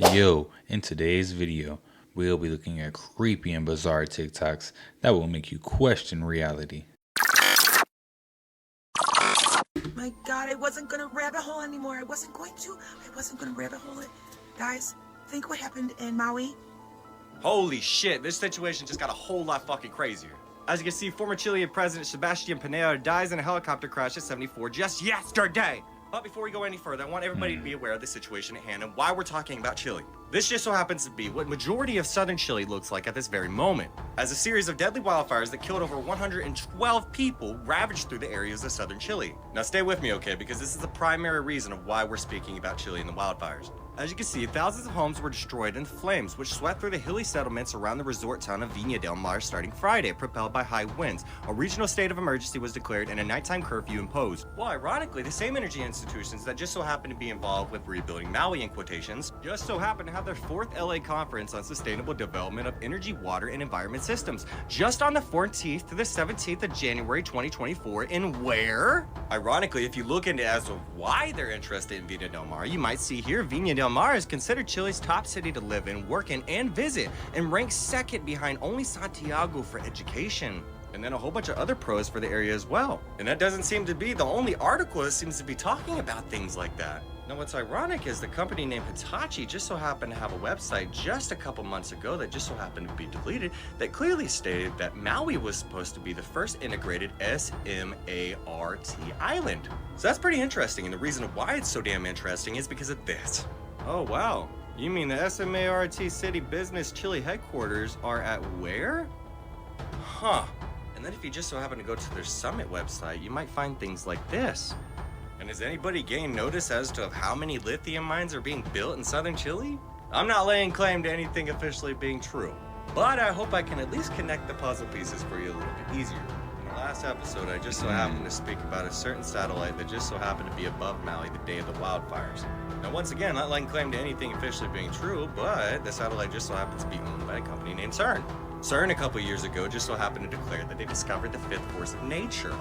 Yo, in today's video, we'll be looking at creepy and bizarre TikToks that will make you question reality. My God, I wasn't gonna rabbit hole anymore. I wasn't going to rabbit hole it. Guys, think what happened in Maui? Holy shit, this situation just got a whole lot fucking crazier. As you can see, former Chilean President Sebastian Pinero dies in a helicopter crash at 74 just yesterday. But before we go any further, I want everybody to be aware of the situation at hand and why we're talking about Chile. This just so happens to be what majority of southern Chile looks like at this very moment, as a series of deadly wildfires that killed over 112 people ravaged through the areas of southern Chile. Now stay with me, okay, because this is the primary reason of why we're speaking about Chile and the wildfires. As you can see, thousands of homes were destroyed in flames, which swept through the hilly settlements around the resort town of Viña del Mar starting Friday, propelled by high winds. A regional state of emergency was declared and a nighttime curfew imposed. Well, ironically, the same energy institutions that just so happen to be involved with rebuilding Maui in quotations, just so happen to have their 4th LA Conference on Sustainable Development of Energy, Water, and Environment Systems, just on the 14th to the 17th of January 2024, in where? Ironically, if you look into as to why they're interested in Viña del Mar, you might see here Viña del Mar is considered Chile's top city to live in, work in, and visit, and ranks second behind only Santiago for education. And then a whole bunch of other pros for the area as well. And that doesn't seem to be the only article that seems to be talking about things like that. Now what's ironic is the company named Hitachi just so happened to have a website just a couple months ago that just so happened to be deleted that clearly stated that Maui was supposed to be the first integrated SMART island. So that's pretty interesting, and the reason why it's so damn interesting is because of this. Oh wow, you mean the SMART City Business Chile headquarters are at where? Huh. And then if you just so happen to go to their summit website, you might find things like this. And has anybody gained notice as to how many lithium mines are being built in southern Chile? I'm not laying claim to anything officially being true, but I hope I can at least connect the puzzle pieces for you a little bit easier. In the last episode, I just so happened to speak about a certain satellite that just so happened to be above Maui the day of the wildfires. Now once again, not laying claim to anything officially being true, but the satellite just so happens to be owned by a company named CERN. CERN a couple years ago just so happened to declare that they discovered the 5th force of nature,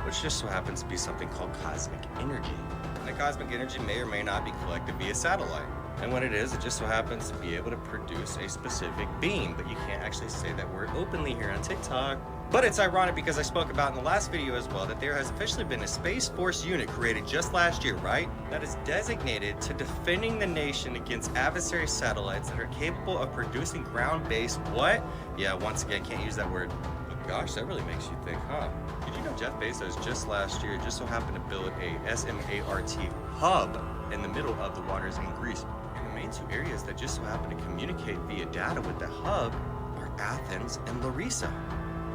which just so happens to be something called cosmic energy. And the cosmic energy may or may not be collected via satellite. And when it is, it just so happens to be able to produce a specific beam, but you can't actually say that word openly here on TikTok. But it's ironic because I spoke about in the last video as well that there has officially been a Space Force unit created just last year, right? That is designated to defending the nation against adversary satellites that are capable of producing ground-based what? Yeah, once again, can't use that word. But gosh, that really makes you think, huh? Did you know Jeff Bezos just last year just so happened to build a SMART hub in the middle of the waters in Greece? And the main 2 areas that just so happen to communicate via data with the hub are Athens and Larissa.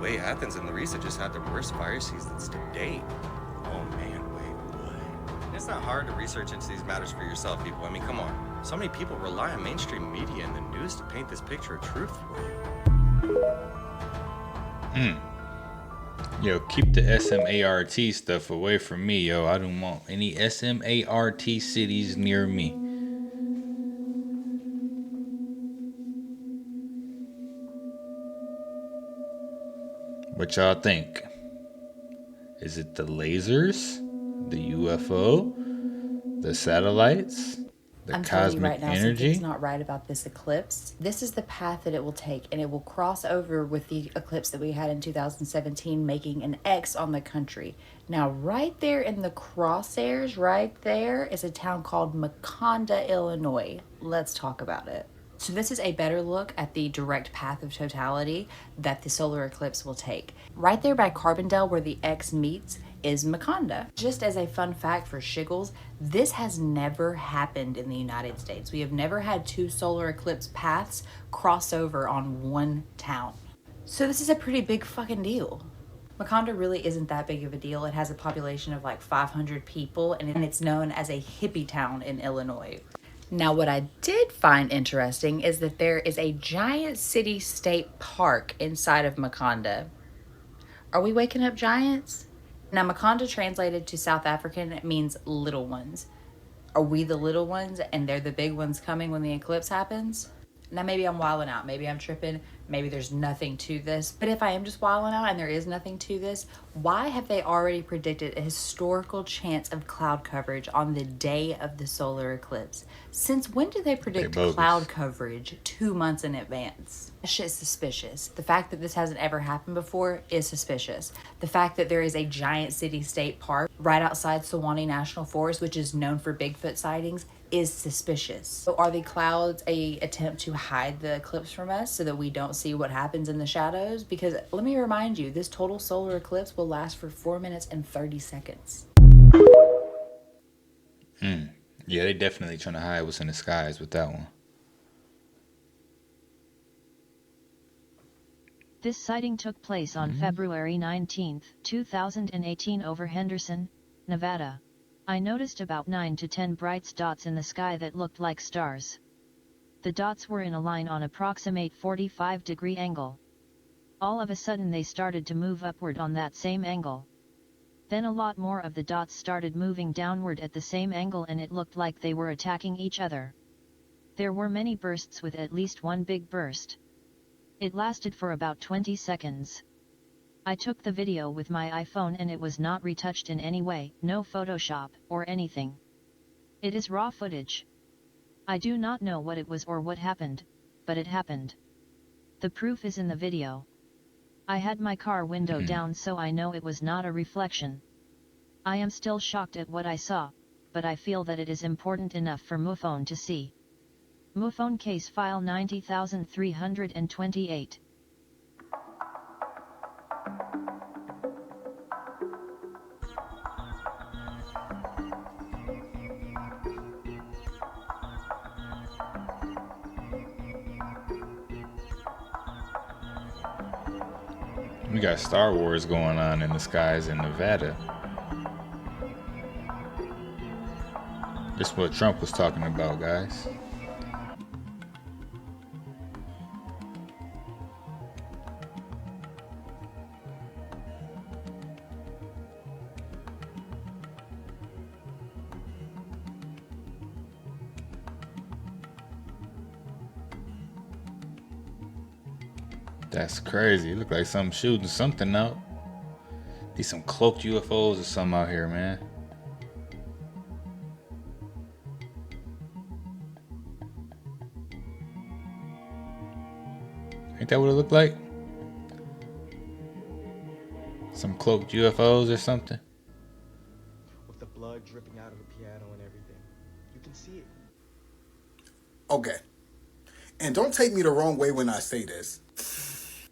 Wait, Athens and Larissa just had their worst fire seasons to date. Oh man, wait, what? And it's not hard to research into these matters for yourself, people. I mean, come on. So many people rely on mainstream media and the news to paint this picture of truth for you. Yo, keep the SMART stuff away from me, yo. I don't want any SMART cities near me. What y'all think? Is it the lasers, the UFO, the satellites, the I'm telling you cosmic right now, energy? something's not right about this eclipse. This is the path that it will take, and it will cross over with the eclipse that we had in 2017, making an X on the country. Now, right there in the crosshairs, right there, is a town called Maconda, Illinois. Let's talk about it. So this is a better look at the direct path of totality that the solar eclipse will take. Right there by Carbondale, where the X meets, is Maconda. Just as a fun fact for shiggles, this has never happened in the United States. We have never had 2 solar eclipse paths cross over on one town. So this is a pretty big fucking deal. Maconda really isn't that big of a deal. It has a population of like 500 people, and it's known as a hippie town in Illinois. Now, what I did find interesting is that there is a giant city-state park inside of Maconda. Are we waking up giants? Now, Maconda translated to South African means little ones. Are we the little ones and they're the big ones coming when the eclipse happens? Now, maybe I'm wilding out. Maybe I'm tripping. Maybe there's nothing to this. But if I am just wilding out and there is nothing to this, why have they already predicted a historical chance of cloud coverage on the day of the solar eclipse? Since when do they predict cloud coverage 2 months in advance? That shit's suspicious. The fact that this hasn't ever happened before is suspicious. The fact that there is a giant city-state park right outside Sewanee National Forest, which is known for Bigfoot sightings, is suspicious. So are the clouds a attempt to hide the eclipse from us so that we don't see what happens in the shadows? Because let me remind you, this total solar eclipse will last for 4 minutes and 30 seconds. Yeah, they definitely trying to hide what's in the skies with that one. This sighting took place on February 19, 2018 over Henderson, Nevada. I noticed about 9 to 10 bright dots in the sky that looked like stars. The dots were in a line on approximate 45-degree angle. All of a sudden they started to move upward on that same angle. Then a lot more of the dots started moving downward at the same angle and it looked like they were attacking each other. There were many bursts with at least one big burst. It lasted for about 20 seconds. I took the video with my iPhone and it was not retouched in any way, no Photoshop or anything. It is raw footage. I do not know what it was or what happened, but it happened. The proof is in the video. I had my car window down so I know it was not a reflection. I am still shocked at what I saw, but I feel that it is important enough for MUFON to see. MUFON case file 90328. We got Star Wars going on in the skies in Nevada. This is what Trump was talking about, guys. That's crazy. It look like something shooting something out. These some cloaked UFOs or something out here, man. Ain't that what it looked like? Some cloaked UFOs or something? With the blood dripping out of the piano and everything. You can see it. Okay. And don't take me the wrong way when I say this.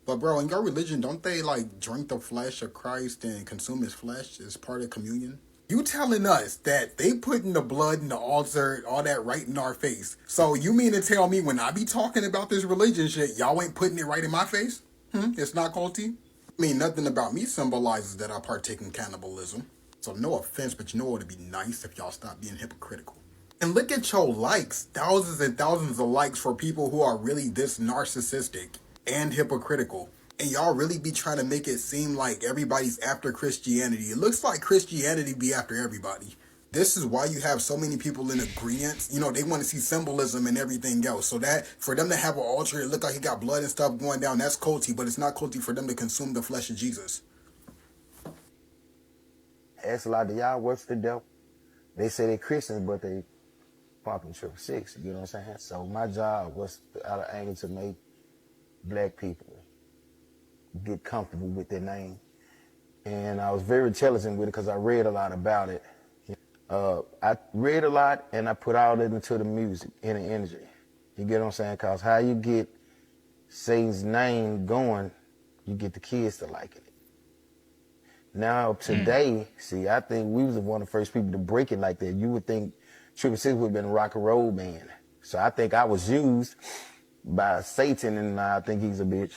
But bro, in your religion, don't they like drink the flesh of Christ and consume his flesh as part of communion? You telling us that they putting the blood in the altar, all that right in our face. So you mean to tell me when I be talking about this religion shit, y'all ain't putting it right in my face? It's not culty? I mean, nothing about me symbolizes that I partake in cannibalism. So no offense, but you know what would be nice if y'all stop being hypocritical. And look at your likes. Thousands and thousands of likes for people who are really this narcissistic and hypocritical. And y'all really be trying to make it seem like everybody's after Christianity. It looks like Christianity be after everybody. This is why you have so many people in agreement. You know, they want to see symbolism and everything else. So that, for them to have an altar, it look like he got blood and stuff going down, that's culty. But it's not culty for them to consume the flesh of Jesus. Ask a lot of y'all work for the devil. They say they're Christians, but they pumping triple six. You know what I'm saying? So my job was out of anger to make black people get comfortable with their name. And I was very intelligent with it because I read a lot about it. I read a lot and I put all that into the music and the energy. You get what I'm saying? Because how you get Satan's name going, you get the kids to liking it. Now today, see, I think we was one of the first people to break it like that. You would think Triple Six would have been a rock and roll band. So I think I was used by Satan, and I think he's a bitch.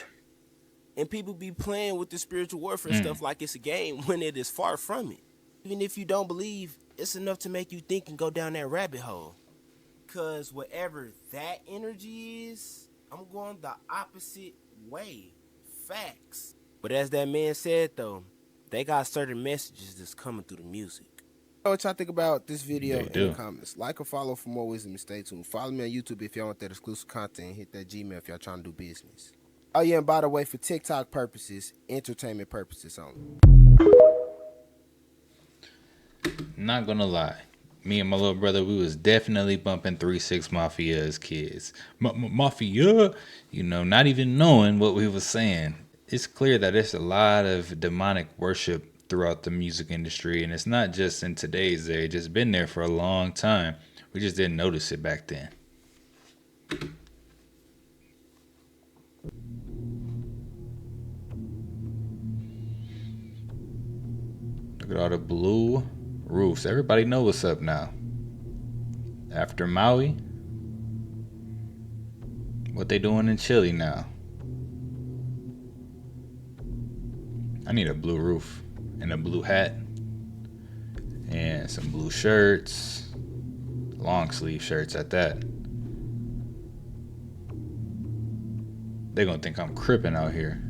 And people be playing with the spiritual warfare stuff like it's a game when it is far from it. Even if you don't believe, it's enough to make you think and go down that rabbit hole. Because whatever that energy is, I'm going the opposite way. Facts. But as that man said, though, they got certain messages that's coming through the music. what y'all think about this video They in do. the comments. Like or follow for more wisdom and stay tuned. Follow me on YouTube if y'all want that exclusive content. Hit that Gmail if y'all trying to do business. Oh yeah, and by the way, for TikTok purposes, entertainment purposes only. Not gonna lie. Me and my little brother, we was definitely bumping 3-6 Mafia as kids. Mafia, you know, not even knowing what we was saying. It's clear that there's a lot of demonic worship throughout the music industry, and it's not just in today's age. It's been there for a long time. We just didn't notice it back then. Look at all the blue roofs. Everybody know what's up now. After Maui, what they doing in Chile now? I need a blue roof and a blue hat and some blue shirts, long sleeve shirts at that. They gonna think I'm crippin' out here.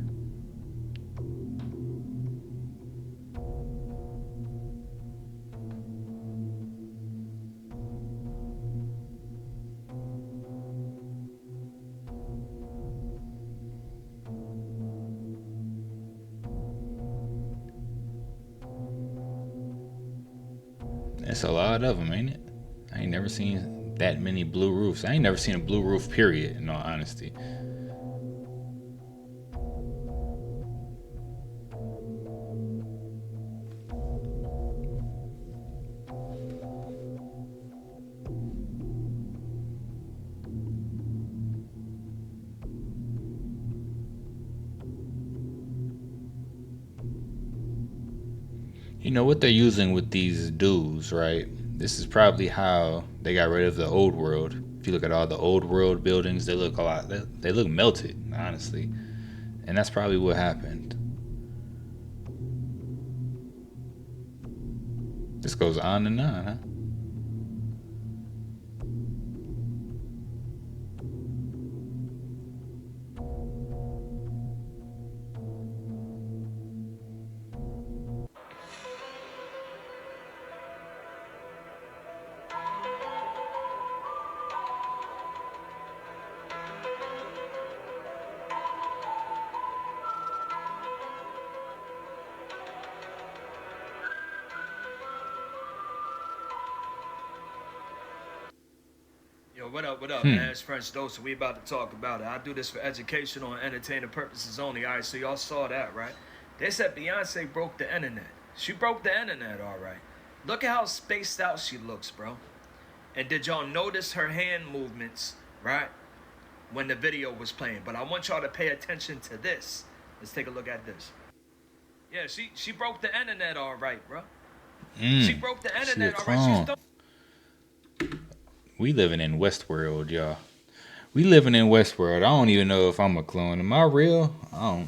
That's a lot of them, ain't it? I ain't never seen that many blue roofs. I ain't never seen a blue roof, period, in all honesty. You know what they're using with these dudes, right? This is probably how they got rid of the old world. If you look at all the old world buildings, they look a lot. They look melted, honestly, and that's probably what happened. This goes on and on, huh? Yo, what up, man? It's French Dose, we about to talk about it. I do this for educational and entertainment purposes only. All right, so y'all saw that, right? They said Beyonce broke the internet. She broke the internet, all right. Look at how spaced out she looks, bro. And did y'all notice her hand movements, right, when the video was playing? But I want y'all to pay attention to this. Let's take a look at this. Yeah, she broke the internet, all right, bro. She broke the internet, all right. We living in Westworld, y'all. We living in Westworld. I don't even know if I'm a clone. Am I real? I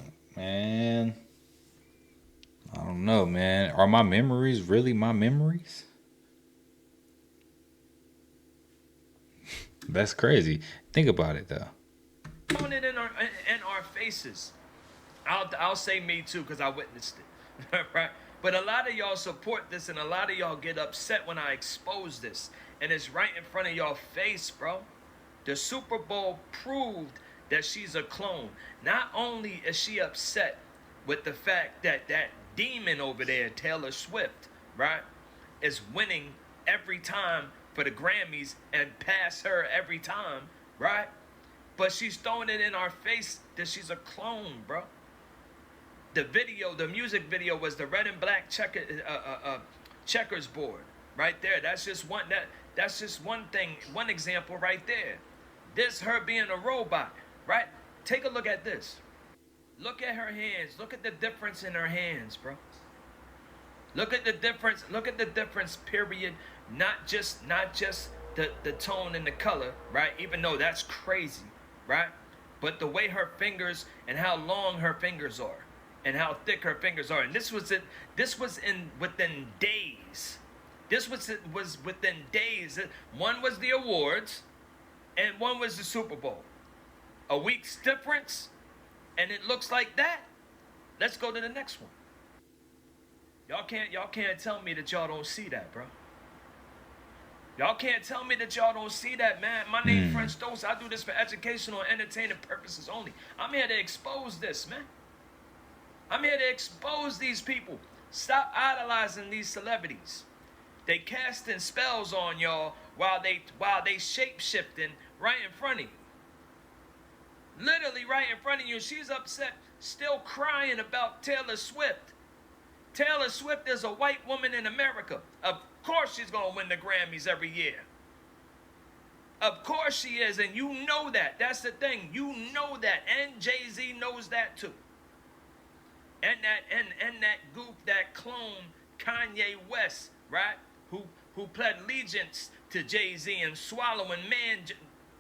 don't know, man. Are my memories really my memories? That's crazy. Think about it, though. Throwing it in our faces. I'll say me too, because I witnessed it. Right? But a lot of y'all support this, and a lot of y'all get upset when I expose this. And it's right in front of y'all face, bro. The Super Bowl proved that she's a clone. Not only is she upset with the fact that that demon over there, Taylor Swift, right, is winning every time for the Grammys and pass her every time, right? But she's throwing it in our face that she's a clone, bro. The video, the music video was the red and black checkers board right there. That's just one that's just one thing, one example right there. This her being a robot, right? Take a look at this. Look at her hands. Look at the difference in her hands, bro. Look at the difference. Look at the difference, period. Not just the tone and the color, right? Even though that's crazy, right? But the way her fingers and how long her fingers are and how thick her fingers are. And this was within days. This was within days. One was the awards and one was the Super Bowl. A week's difference, and it looks like that. Let's go to the next one. Y'all can't tell me that y'all don't see that, bro. Y'all can't tell me that y'all don't see that, man. My name French Dose. I do this for educational and entertainment purposes only. I'm here to expose this, man. I'm here to expose these people. Stop idolizing these celebrities. They casting spells on y'all while they shape-shifting right in front of you. Literally right in front of you. She's upset, still crying about Taylor Swift. Taylor Swift is a white woman in America. Of course she's going to win the Grammys every year. Of course she is, and you know that. That's the thing. You know that, and Jay-Z knows that too. And that goof, that clone Kanye West, right? Who pled allegiance to Jay-Z and swallowing man.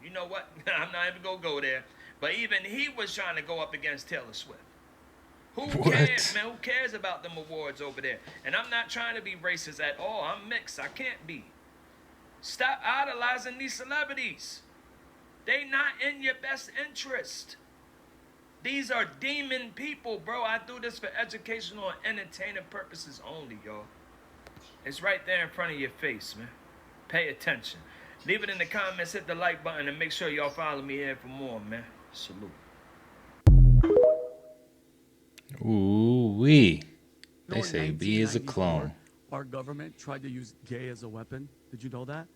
You know what? I'm not even gonna go there. But even he was trying to go up against Taylor Swift. Who cares, man? Who cares about them awards over there? And I'm not trying to be racist at all. I'm mixed. I can't be. Stop idolizing these celebrities. They not in your best interest. These are demon people, bro. I do this for educational and entertainment purposes only, y'all. It's right there in front of your face, man. Pay attention. Leave it in the comments, hit the like button, and make sure y'all follow me here for more, man. Salute. Ooh-wee. They say B is a clone. Our government tried to use gay as a weapon. Did you know that?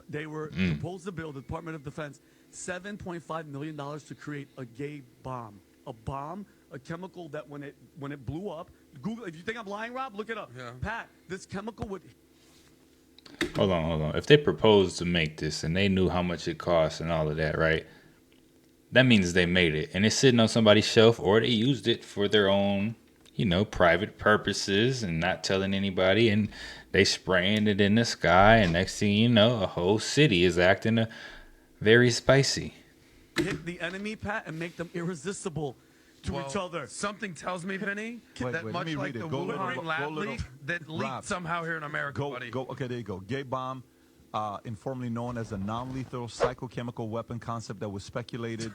They were proposed to build, the Department of Defense, $7.5 million to create a gay bomb. A bomb, a chemical that when it blew up, Google, if you think I'm lying, Rob, look it up. Yeah. Pat, this chemical would... Hold on. If they proposed to make this and they knew how much it costs and all of that, right? That means they made it. And it's sitting on somebody's shelf, or they used it for their own, private purposes and not telling anybody. And they spraying it in the sky. And next thing you know, a whole city is acting very spicy. Hit the enemy, Pat, and make them irresistible to each other. Something tells me, Vinny, that wait, much like the Wuhan lab leak that leaked somehow here in America, buddy. Okay, there you go. Gay bomb, informally known as a non-lethal psychochemical weapon concept that was speculated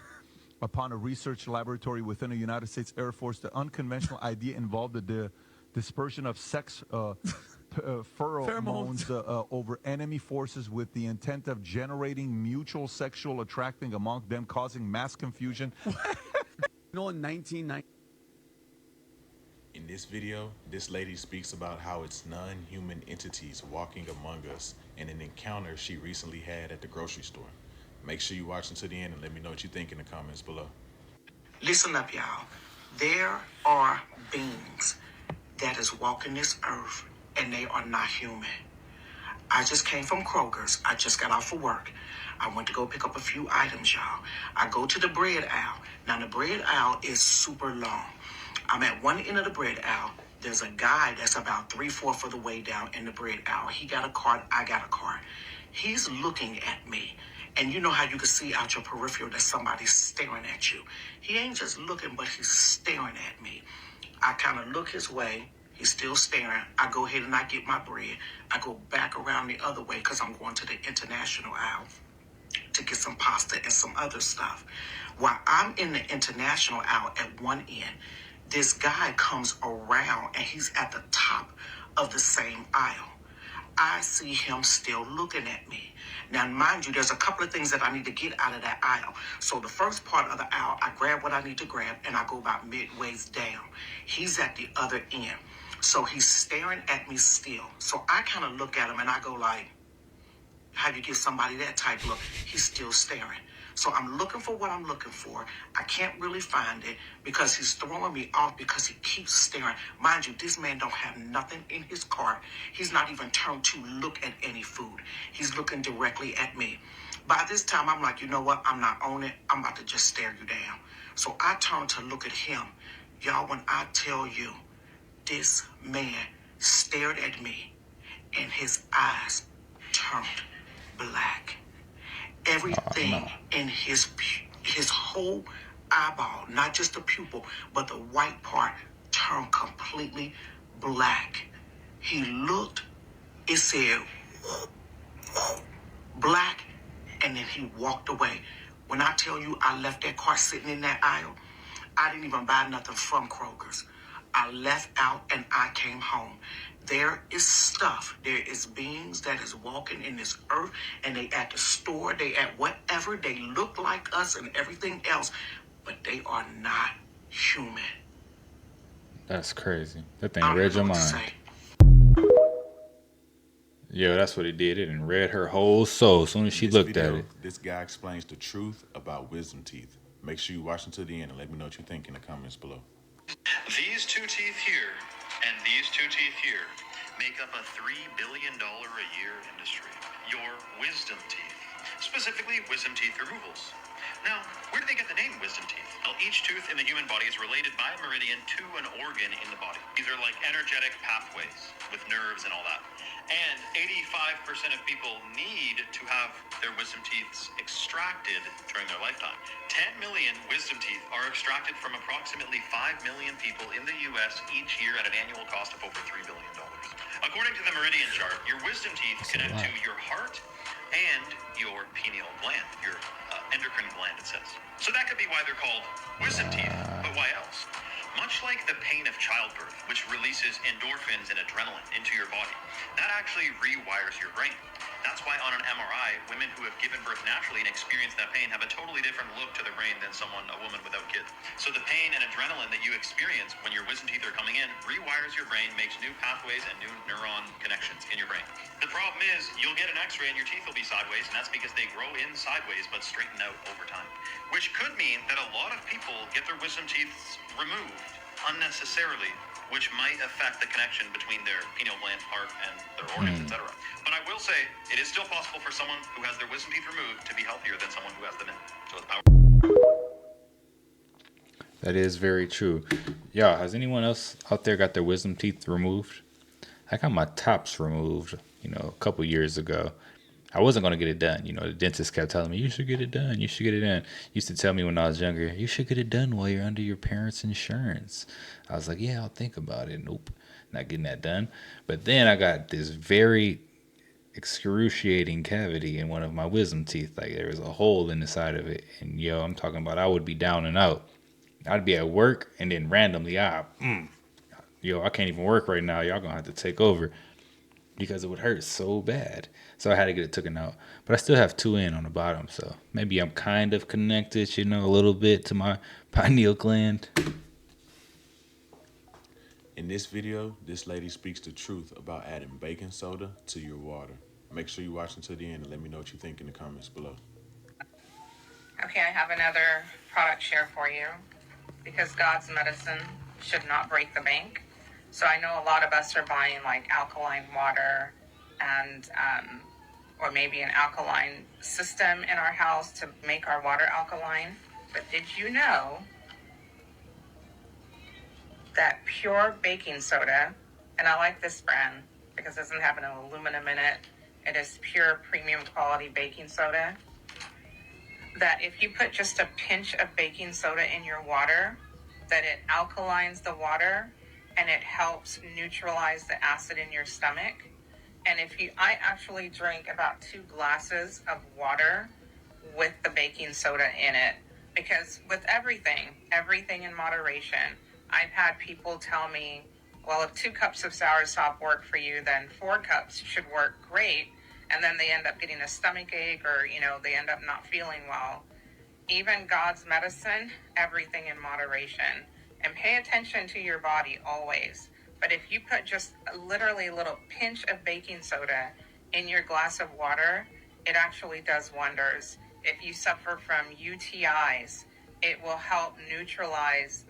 upon a research laboratory within the United States Air Force. The unconventional idea involved the dispersion of sex pheromones over enemy forces with the intent of generating mutual sexual attracting among them, causing mass confusion. In 1990. In this video, this lady speaks about how it's non-human entities walking among us in an encounter she recently had at the grocery store. Make sure you watch until the end and let me know what you think in the comments below. Listen up, y'all. There are beings that is walking this earth, and they are not human. I just came from Kroger's. I just got off of work. I went to go pick up a few items, y'all. I go to the bread aisle. Now, the bread aisle is super long. I'm at one end of the bread aisle. There's a guy that's about 3/4 of the way down in the bread aisle. He got a cart. I got a cart. He's looking at me. And you know how you can see out your peripheral that somebody's staring at you. He ain't just looking, but he's staring at me. I kind of look his way. He's still staring. I go ahead and I get my bread. I go back around the other way because I'm going to the international aisle to get some pasta and some other stuff. While I'm in the international aisle at one end, this guy comes around and he's at the top of the same aisle. I see him still looking at me. Now, mind you, there's a couple of things that I need to get out of that aisle. So the first part of the aisle, I grab what I need to grab and I go about midways down. He's at the other end. So he's staring at me still. So I kind of look at him and I go like, how do you give somebody that type look? He's still staring. So I'm looking for what I'm looking for. I can't really find it because he's throwing me off because he keeps staring. Mind you, this man don't have nothing in his cart. He's not even turned to look at any food. He's looking directly at me. By this time, I'm like, you know what? I'm not on it. I'm about to just stare you down. So I turn to look at him. Y'all, when I tell you, this man stared at me and his eyes turned black. Everything in his whole eyeball, not just the pupil, but the white part, turned completely black. He looked, it said, black, and then he walked away. When I tell you I left that car sitting in that aisle, I didn't even buy nothing from Kroger's. I left out and I came home. There is stuff, there is beings that is walking in this earth, and they at the store, they at whatever, they look like us and everything else, but they are not human. That's crazy. That thing I don't read even your know what to mind. say. Yo, that's what it did. It done read her whole soul as soon as In she this looked at video, it. this guy explains the truth about wisdom teeth. Make sure you watch until the end and let me know what you think in the comments below. These two teeth here and these two teeth here make up a $3 billion a year industry. Your wisdom teeth, specifically wisdom teeth removals. Now, where do they get the name wisdom teeth? Well, each tooth in the human body is related by a meridian to an organ in the body. These are like energetic pathways with nerves and all that. And 85% of people need to have their wisdom teeth extracted during their lifetime. 10 million wisdom teeth are extracted from approximately 5 million people in the US each year at an annual cost of over $3 billion. According to the meridian chart, your wisdom teeth connect to your heart and your pineal gland, your endocrine gland, it says. So that could be why they're called wisdom teeth, but why else? Much like the pain of childbirth, which releases endorphins and adrenaline into your body, that actually rewires your brain. That's why on an MRI, women who have given birth naturally and experienced that pain have a totally different look to their brain than a woman without kids. So the pain and adrenaline that you experience when your wisdom teeth are coming in rewires your brain, makes new pathways and new neuron connections in your brain. The problem is you'll get an x-ray and your teeth will be sideways, and that's because they grow in sideways but straighten out over time. Which could mean that a lot of people get their wisdom teeth removed unnecessarily, which might affect the connection between their pineal gland, heart, and their organs, etc. But I will say, it is still possible for someone who has their wisdom teeth removed to be healthier than someone who has them in. So it's power. That is very true. Y'all, has anyone else out there got their wisdom teeth removed? I got my tops removed, a couple years ago. I wasn't going to get it done. The dentist kept telling me, you should get it done. You should get it done. Used to tell me when I was younger, you should get it done while you're under your parents' insurance. I was like, yeah, I'll think about it. Nope, not getting that done. But then I got this very excruciating cavity in one of my wisdom teeth. Like there was a hole in the side of it. And I'm talking about I would be down and out. I'd be at work and then randomly, I can't even work right now. Y'all gonna have to take over. Because it would hurt so bad. So I had to get it taken out. But I still have 2 in on the bottom. So maybe I'm kind of connected, a little bit to my pineal gland. In this video, this lady speaks the truth about adding baking soda to your water. Make sure you watch until the end and let me know what you think in the comments below. Okay, I have another product share for you. Because God's medicine should not break the bank. So I know a lot of us are buying like alkaline water and or maybe an alkaline system in our house to make our water alkaline. But did you know that pure baking soda, and I like this brand because it doesn't have an aluminum in it. It is pure premium quality baking soda. That if you put just a pinch of baking soda in your water, that it alkalines the water and it helps neutralize the acid in your stomach. And I actually drink about 2 glasses of water with the baking soda in it, because with everything in moderation. I've had people tell me, well, if 2 cups of soursop work for you, then 4 cups should work great. And then they end up getting a stomach ache or, they end up not feeling well. Even God's medicine, everything in moderation. And pay attention to your body always. But if you put just literally a little pinch of baking soda in your glass of water, it actually does wonders. If you suffer from UTIs, it will help neutralize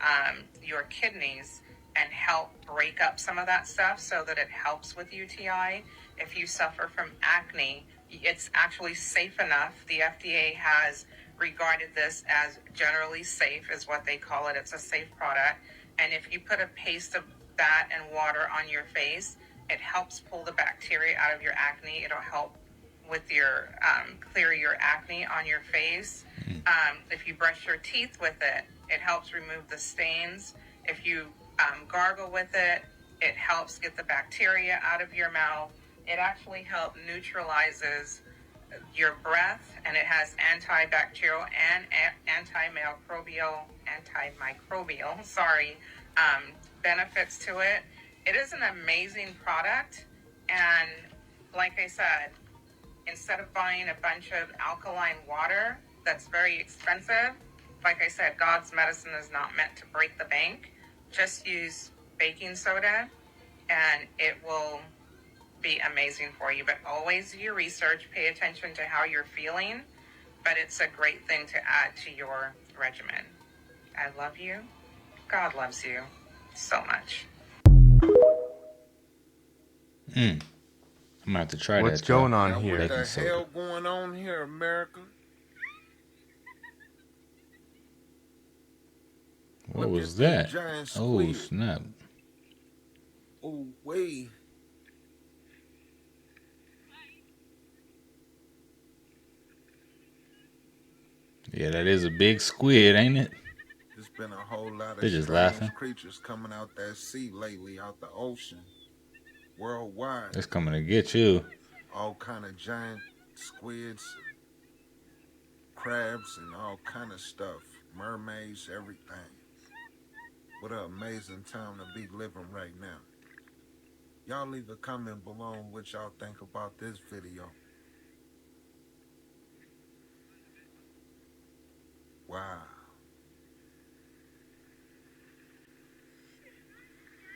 your kidneys and help break up some of that stuff so that it helps with UTI. If you suffer from acne, it's actually safe enough. The FDA has regarded this as generally safe, is what they call it. It's a safe product. And if you put a paste of that and water on your face, it helps pull the bacteria out of your acne. It'll help with your clear your acne on your face. If you brush your teeth with it, it helps remove the stains. If you gargle with it, it helps get the bacteria out of your mouth. It actually helps neutralizes your breath, and it has antibacterial and antimicrobial benefits to it. It is an amazing product. And like I said, instead of buying a bunch of alkaline water that's very expensive, like I said, God's medicine is not meant to break the bank. Just use baking soda and it will be amazing for you. But always do your research, pay attention to how you're feeling. But it's a great thing to add to your regimen. I love you. God loves you so much. I'm gonna have to try What's that. going on y'all. here? Baking What the soda. hell going on here, America? What Look was at that that? giant Oh squid. snap! Oh, wait. Yeah, that is a big squid, ain't it? There's been a whole lot of They're just strange laughing. creatures coming out that sea lately, out the ocean, worldwide. It's coming to get you. All kind of giant squids, crabs, and all kind of stuff. Mermaids, everything. What an amazing time to be living right now. Y'all leave a comment below on what y'all think about this video. Wow.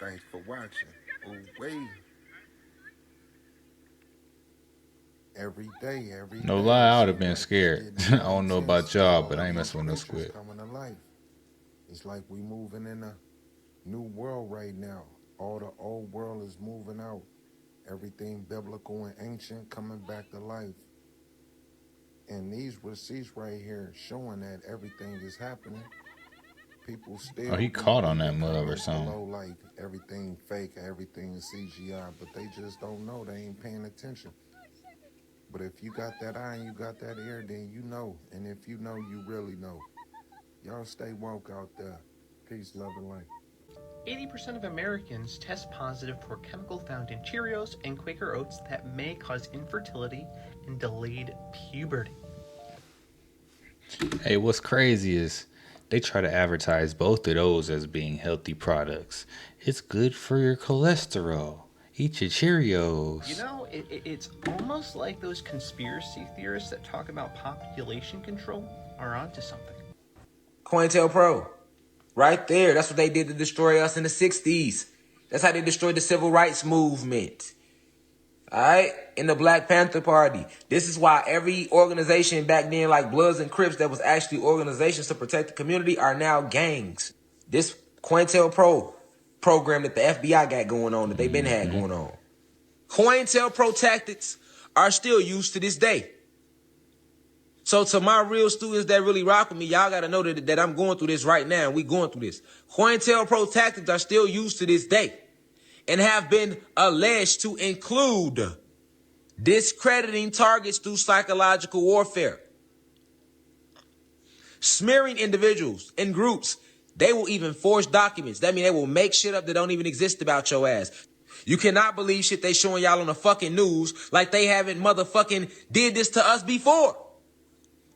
Thanks for watching. Oh, wait. Every day. No lie, I would have it seems been like scared. it's I getting more don't know intense. about y'all, All but I of ain't these messing with no creatures squid. coming to life. It's like we moving in a new world right now. All the old world is moving out. Everything biblical and ancient coming back to life. And these receipts right here showing that everything is happening. People still Oh, he be caught on leaving that mug or comments something. below like everything fake, everything is CGI, but they just don't know. They ain't paying attention. But if you got that eye and you got that ear, then you know. And if you know, you really know. Y'all stay woke out there. Peace, love, and light. 80% of Americans test positive for a chemical found in Cheerios and Quaker Oats that may cause infertility and delayed puberty. Hey, what's crazy is they try to advertise both of those as being healthy products. It's good for your cholesterol. Eat your Cheerios. You know, it's almost like those conspiracy theorists that talk about population control are onto something. Coel Pro. Right there. That's what they did to destroy us in the 60s. That's how they destroyed the civil rights movement. Alright? In the Black Panther Party. This is why every organization back then, like Bloods and Crips, that was actually organizations to protect the community, are now gangs. This Coel Pro program that the FBI got going on, that they've been had going on. Coel Pro tactics are still used to this day. So to my real students that really rock with me, y'all got to know that I'm going through this right now. We going through this. Coel Pro tactics are still used to this day and have been alleged to include discrediting targets through psychological warfare, smearing individuals and groups. They will even forge documents. That means they will make shit up that don't even exist about your ass. You cannot believe shit they showing y'all on the fucking news like they haven't motherfucking did this to us before.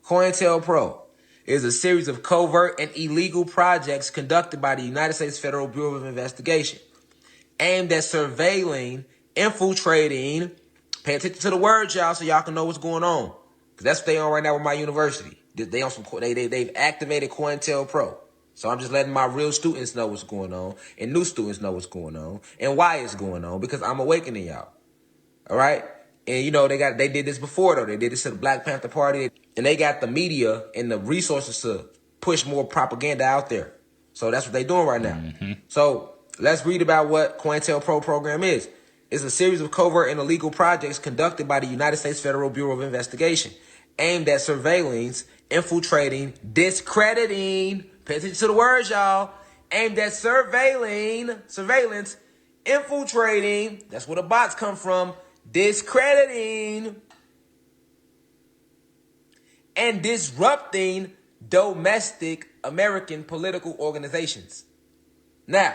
Coel Pro is a series of covert and illegal projects conducted by the United States Federal Bureau of Investigation aimed at surveilling, infiltrating, pay attention to the words, y'all, so y'all can know what's going on. Because that's what they on right now with my university. They on some, they've activated Coel Pro. So I'm just letting my real students know what's going on and new students know what's going on and why it's going on, because I'm awakening y'all. All right? And you know, they did this before though. They did this to the Black Panther Party, and they got the media and the resources to push more propaganda out there. So that's what they're doing right now. So let's read about what Coel Pro program is. It's a series of covert and illegal projects conducted by the United States Federal Bureau of Investigation aimed at surveillance, infiltrating, discrediting, pay attention to the words, y'all, aimed at surveillance, infiltrating, that's where the bots come from, discrediting, and disrupting domestic American political organizations. Now,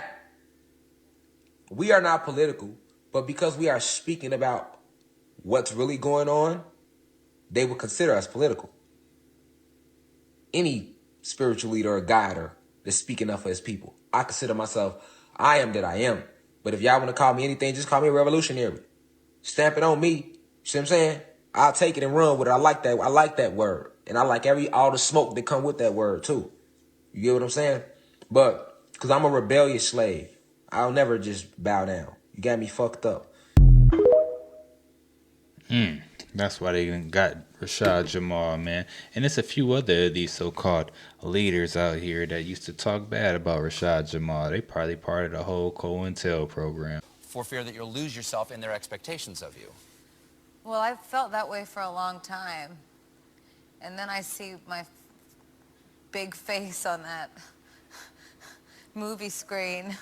we are not political, but because we are speaking about what's really going on, they would consider us political. Any spiritual leader or guide or that's speaking up for his people. I consider myself I am that I am. But if y'all want to call me anything, just call me a revolutionary. Stamp it on me. You see what I'm saying? I'll take it and run with it. I like that. I like that word. And I like all the smoke that come with that word too. You get what I'm saying? But, because I'm a rebellious slave. I'll never just bow down. You got me fucked up. That's why they got Rashad Jamal, man. And there's a few other of these so-called leaders out here that used to talk bad about Rashad Jamal. They probably part of the whole COINTEL program. For fear that you'll lose yourself in their expectations of you. Well, I've felt that way for a long time. And then I see my big face on that movie screen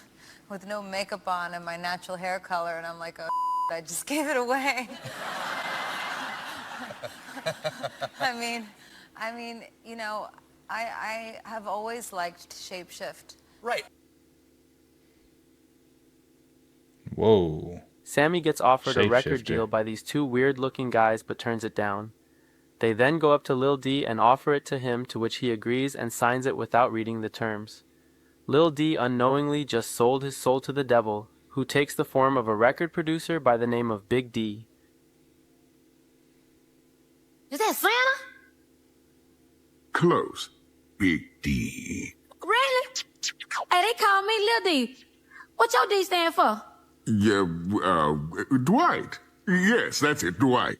with no makeup on and my natural hair color, and I'm like, oh, I just gave it away. I mean, you know, I have always liked Shapeshift. Right. Whoa. Sammy gets offered a record Shapeshifter. deal by these two weird-looking guys but turns it down. They then go up to Lil D and offer it to him, to which he agrees and signs it without reading the terms. Lil D unknowingly just sold his soul to the devil, who takes the form of a record producer by the name of Big D. Is that Santa? Close. Big D. Really? Hey, they call me Lil D. What your D stand for? Yeah, Dwight. Yes, that's it, Dwight.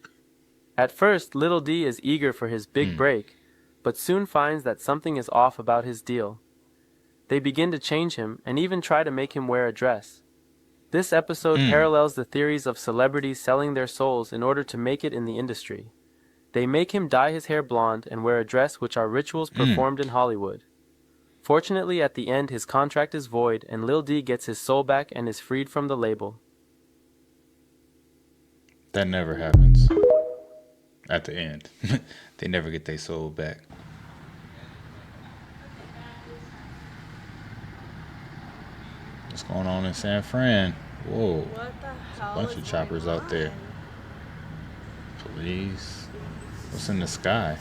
At first, Lil D is eager for his big break, but soon finds that something is off about his deal. They begin to change him and even try to make him wear a dress. This episode parallels the theories of celebrities selling their souls in order to make it in the industry. They make him dye his hair blonde and wear a dress, which are rituals performed in Hollywood. Fortunately, at the end, his contract is void and Lil D gets his soul back and is freed from the label. That never happens. At the end. They never get their soul back. What's going on in San Fran? Whoa. What the hell? A bunch of choppers out there. Police. What's in the sky?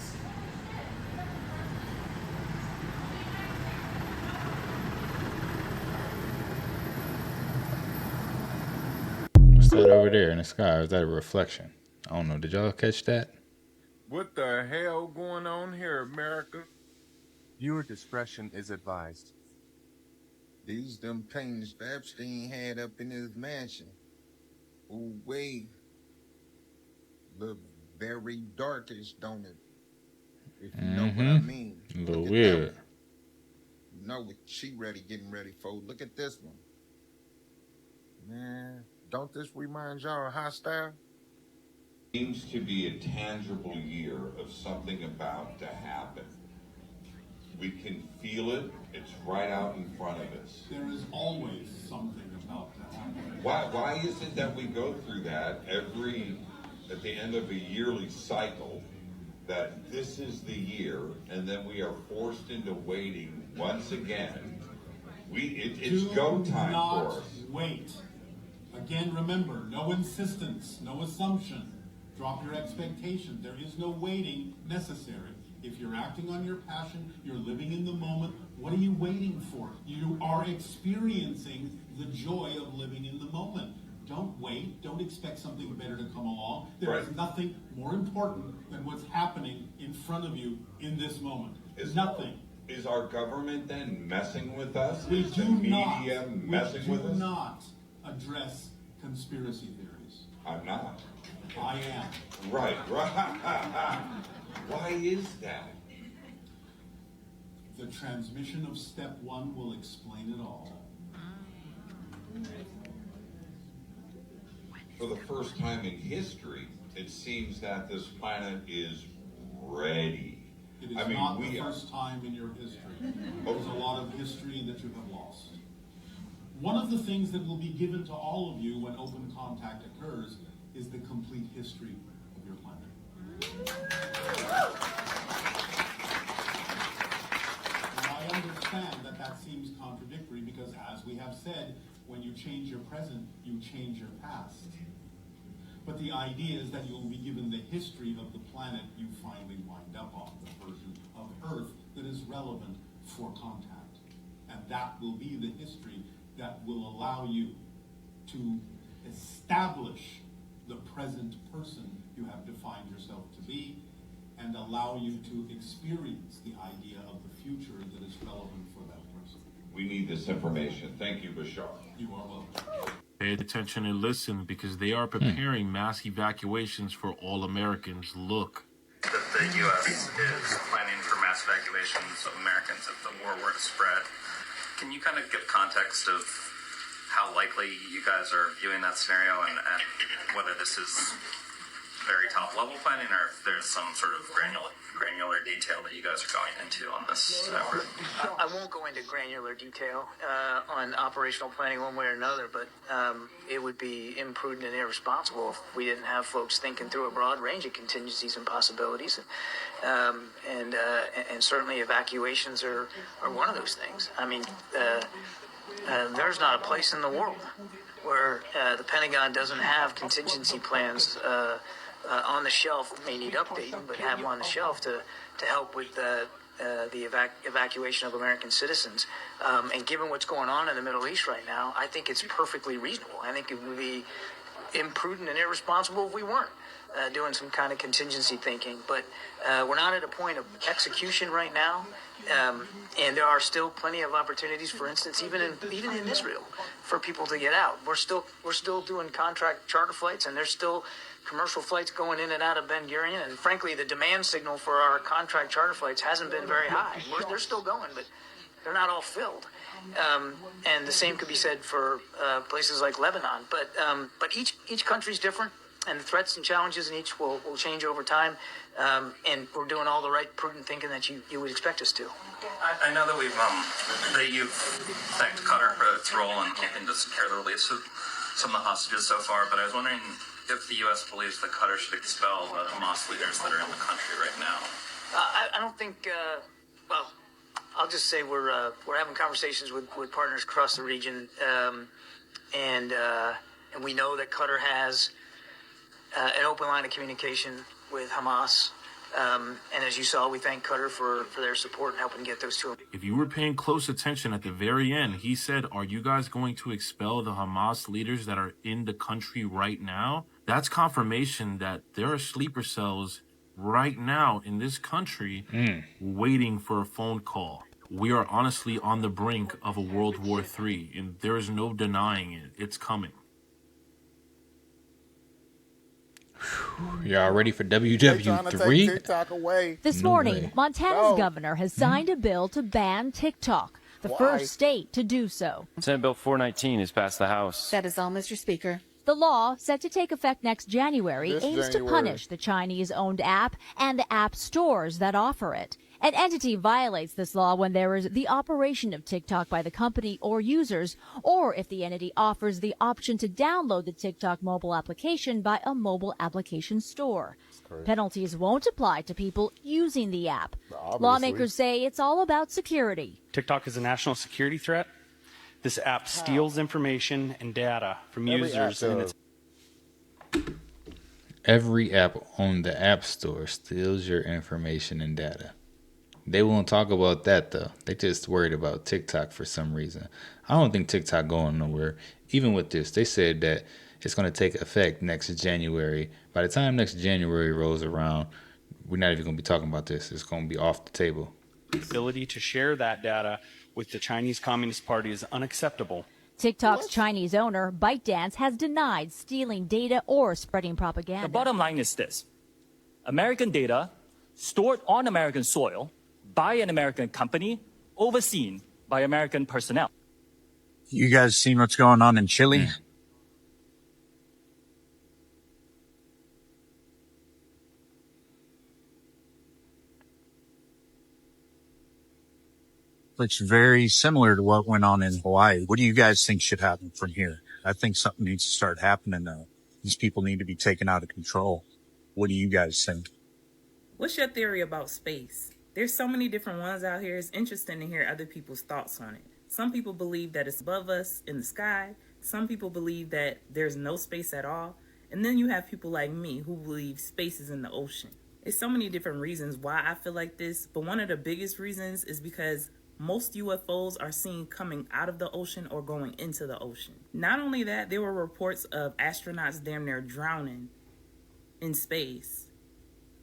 What's that over there in the sky? Is that a reflection? I don't know. Did y'all catch that? What the hell going on here, America? Viewer discretion is advised. These them paintings Epstein had up in his mansion. Ooh, wait. Look very darkish, don't it? If you know what I mean. A little Look at weird. that one. You know what she getting ready for. Look at this one. Man, don't this remind y'all of Hostile? Seems to be a tangible year of something about to happen. We can feel it. It's right out in front of us. There is always something about to happen. Why is it that we go through that at the end of a yearly cycle, that this is the year, and then we are forced into waiting once again? It's go time for us. Wait. Again, remember, no insistence, no assumption. Drop your expectations. There is no waiting necessary. If you're acting on your passion, you're living in the moment, what are you waiting for? You are experiencing the joy of living in the moment. Don't wait. Don't expect something better to come along. There is nothing more important than what's happening in front of you in this moment. Nothing. Is our government then messing with us? We Is the do media messing with We us? do not address conspiracy theories. I'm not. I am. Right. Why is that? The transmission of step one will explain it all. For the first time in history, it seems that this planet is ready. It is not the first time in your history. There's a lot of history that you have lost. One of the things that will be given to all of you when open contact occurs is the complete history of your planet. And I understand that that seems contradictory because, as we have said, when you change your present, you change your past. But the idea is that you will be given the history of the planet you finally wind up on, the version of Earth that is relevant for contact. And that will be the history that will allow you to establish the present person you have defined yourself to be and allow you to experience the idea of the future that is relevant for that person. We need this information. Thank you, Bashar. You are welcome. Pay attention and listen because they are preparing mass evacuations for all Americans. Look. The U.S. is planning for mass evacuations of Americans if the war were to spread. Can you kind of give context of how likely you guys are viewing that scenario and whether this is very top-level planning or if there's some sort of granular detail that you guys are going into on this effort? I won't go into granular detail on operational planning one way or another, but it would be imprudent and irresponsible if we didn't have folks thinking through a broad range of contingencies and possibilities. And certainly evacuations are one of those things. I mean, there's not a place in the world where the Pentagon doesn't have contingency plans on the shelf. May need updating, but have them on the shelf to help with the evacuation of American citizens. And given what's going on in the Middle East right now, I think it's perfectly reasonable. I think it would be imprudent and irresponsible if we weren't doing some kind of contingency thinking. But we're not at a point of execution right now. And there are still plenty of opportunities, for instance, even in Israel, for people to get out. We're still doing contract charter flights, and there's still commercial flights going in and out of Ben Gurion. And frankly, the demand signal for our contract charter flights hasn't been very high. They're still going, but they're not all filled. And the same could be said for places like Lebanon. But each country's different, and the threats and challenges in each will change over time. And we're doing all the right prudent thinking that you would expect us to. I know that you've thanked Qatar for its role in helping to secure the release of some of the hostages so far, but I was wondering if the U.S. believes that Qatar should expel the Hamas leaders that are in the country right now. I don't think. Well, I'll just say we're having conversations with partners across the region, and we know that Qatar has an open line of communication with Hamas. And as you saw, we thank Qatar for their support in helping get those two. If you were paying close attention at the very end, he said, are you guys going to expel the Hamas leaders that are in the country right now? That's confirmation that there are sleeper cells right now in this country waiting for a phone call. We are honestly on the brink of a World War III, and there is no denying it. It's coming. Y'all ready for WW3? This morning, Montana's governor has signed a bill to ban TikTok, the first state to do so. Senate Bill 419 has passed the House. That is all, Mr. Speaker. The law, set to take effect next January, aims to punish the Chinese-owned app and the app stores that offer it. An entity violates this law when there is the operation of TikTok by the company or users, or if the entity offers the option to download the TikTok mobile application by a mobile application store. Penalties won't apply to people using the app. Lawmakers say it's all about security. TikTok is a national security threat. This app steals information and data from users. Every app on the App Store steals your information and data. They won't talk about that, though. They just worried about TikTok for some reason. I don't think TikTok going nowhere. Even with this, they said that it's going to take effect next January. By the time next January rolls around, we're not even going to be talking about this. It's going to be off the table. The ability to share that data with the Chinese Communist Party is unacceptable. TikTok's Chinese owner, ByteDance, has denied stealing data or spreading propaganda. The bottom line is this. American data stored on American soil by an American company, overseen by American personnel. You guys seen what's going on in Chile? Looks very similar to what went on in Hawaii. What do you guys think should happen from here? I think something needs to start happening. These people need to be taken out of control. What do you guys think? What's your theory about space? There's so many different ones out here. It's interesting to hear other people's thoughts on it. Some people believe that it's above us in the sky. Some people believe that there's no space at all. And then you have people like me who believe space is in the ocean. It's so many different reasons why I feel like this, but one of the biggest reasons is because Most UFOs are seen coming out of the ocean or going into the ocean. Not only that, there were reports of astronauts damn near drowning in space.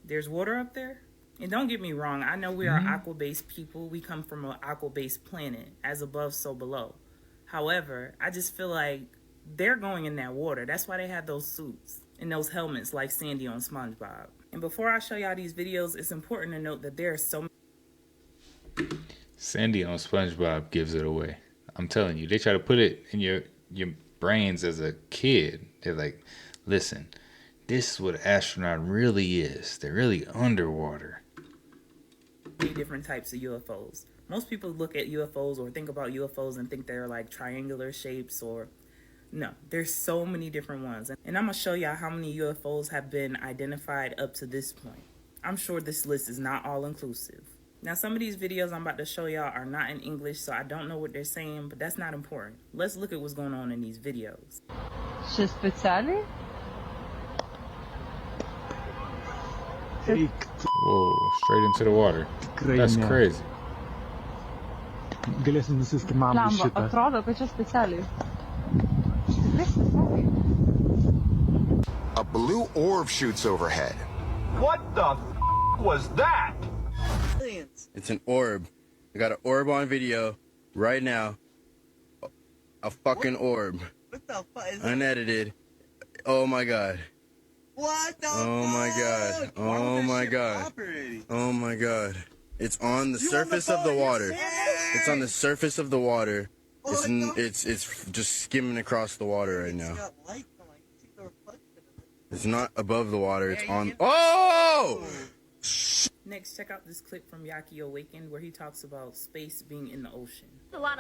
There's water up there? And don't get me wrong, I know we are aqua-based people. We come from an aqua-based planet, as above, so below. However, I just feel like they're going in that water. That's why they have those suits and those helmets like Sandy on SpongeBob. And before I show y'all these videos, it's important to note that there are so many... Sandy on SpongeBob gives it away. I'm telling you, they try to put it in your brains as a kid. They're like, listen, this is what an astronaut really is. They're really underwater. Different types of UFOs. Most people look at UFOs or think about UFOs and think they're like triangular shapes or... No, there's so many different ones. And I'm going to show y'all how many UFOs have been identified up to this point. I'm sure this list is not all inclusive. Now, some of these videos I'm about to show y'all are not in English, so I don't know what they're saying, but that's not important. Let's look at what's going on in these videos. Щось спеціальне? Whoa, straight into the water. That's crazy. A blue orb shoots overhead. What the was that? It's an orb. I got an orb on video right now. A fucking orb. What the fuck is Unedited. Oh my god. What the Oh my god. Oh my god. Oh my god. It's on the surface of the water. It's on the surface of the water. It's just skimming across the water right now. It's not above the water. It's on. Oh! Next, check out this clip from Yaki Awakened where he talks about space being in the ocean.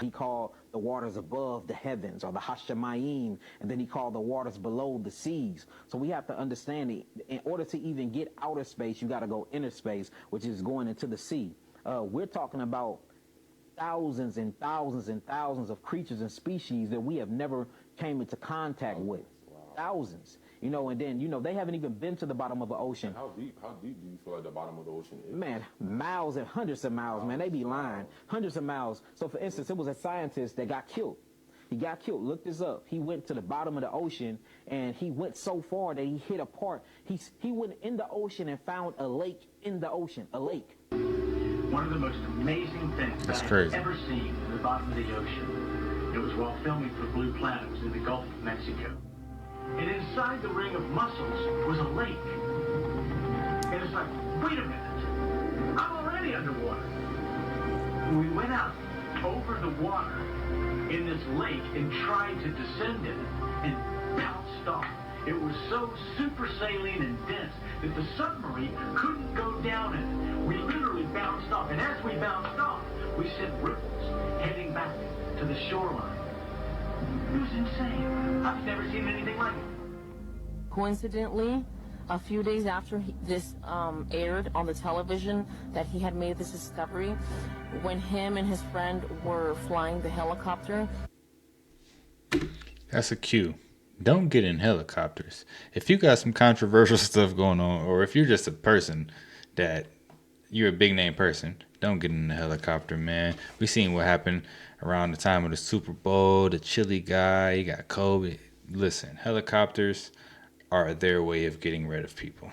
He called the waters above the heavens, or the Hashemayim, and then he called the waters below the seas. So we have to understand that in order to even get outer space, you got to go inner space, which is going into the sea. We're talking about thousands and thousands and thousands of creatures and species that we have never came into contact with. Thousands. You know, and then, you know, they haven't even been to the bottom of the ocean. How deep do you feel like the bottom of the ocean is? Man, miles and hundreds of miles, man. They be lying. Hundreds of miles. So, for instance, it was a scientist that got killed. He got killed. Look this up. He went to the bottom of the ocean, and he went so far that he hit a part. He went in the ocean and found a lake in the ocean. A lake. One of the most amazing things That's I've crazy. ever seen at the bottom of the ocean. It was while filming for Blue Planet in the Gulf of Mexico. And inside the ring of mussels was a lake. And it's like, wait a minute, I'm already underwater. We went out over the water in this lake and tried to descend in it and bounced off. It was so super saline and dense that the submarine couldn't go down in it. We literally bounced off, and as we bounced off, we sent ripples heading back to the shoreline. It was insane. I've never seen anything like it. Coincidentally, a few days after this aired on the television that he had made this discovery, when him and his friend were flying the helicopter. That's a cue. Don't get in helicopters. If you got some controversial stuff going on, or if you're just a person that you're a big name person, don't get in the helicopter, man. We seen what happened around the time of the Super Bowl, the Chile guy, he got COVID. Listen, helicopters are their way of getting rid of people.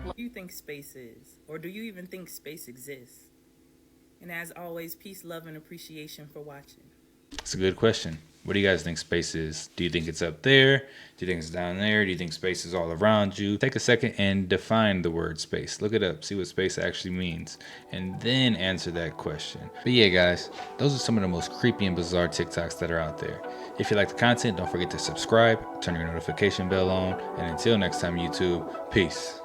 What do you think space is? Or do you even think space exists? And as always, peace, love, and appreciation for watching. It's a good question. What do you guys think space is? Do you think it's up there? Do you think it's down there? Do you think space is all around you? Take a second and define the word space. Look it up, see what space actually means, and then answer that question. But yeah, guys, those are some of the most creepy and bizarre TikToks that are out there. If you like the content, don't forget to subscribe, turn your notification bell on, and until next time, YouTube, peace.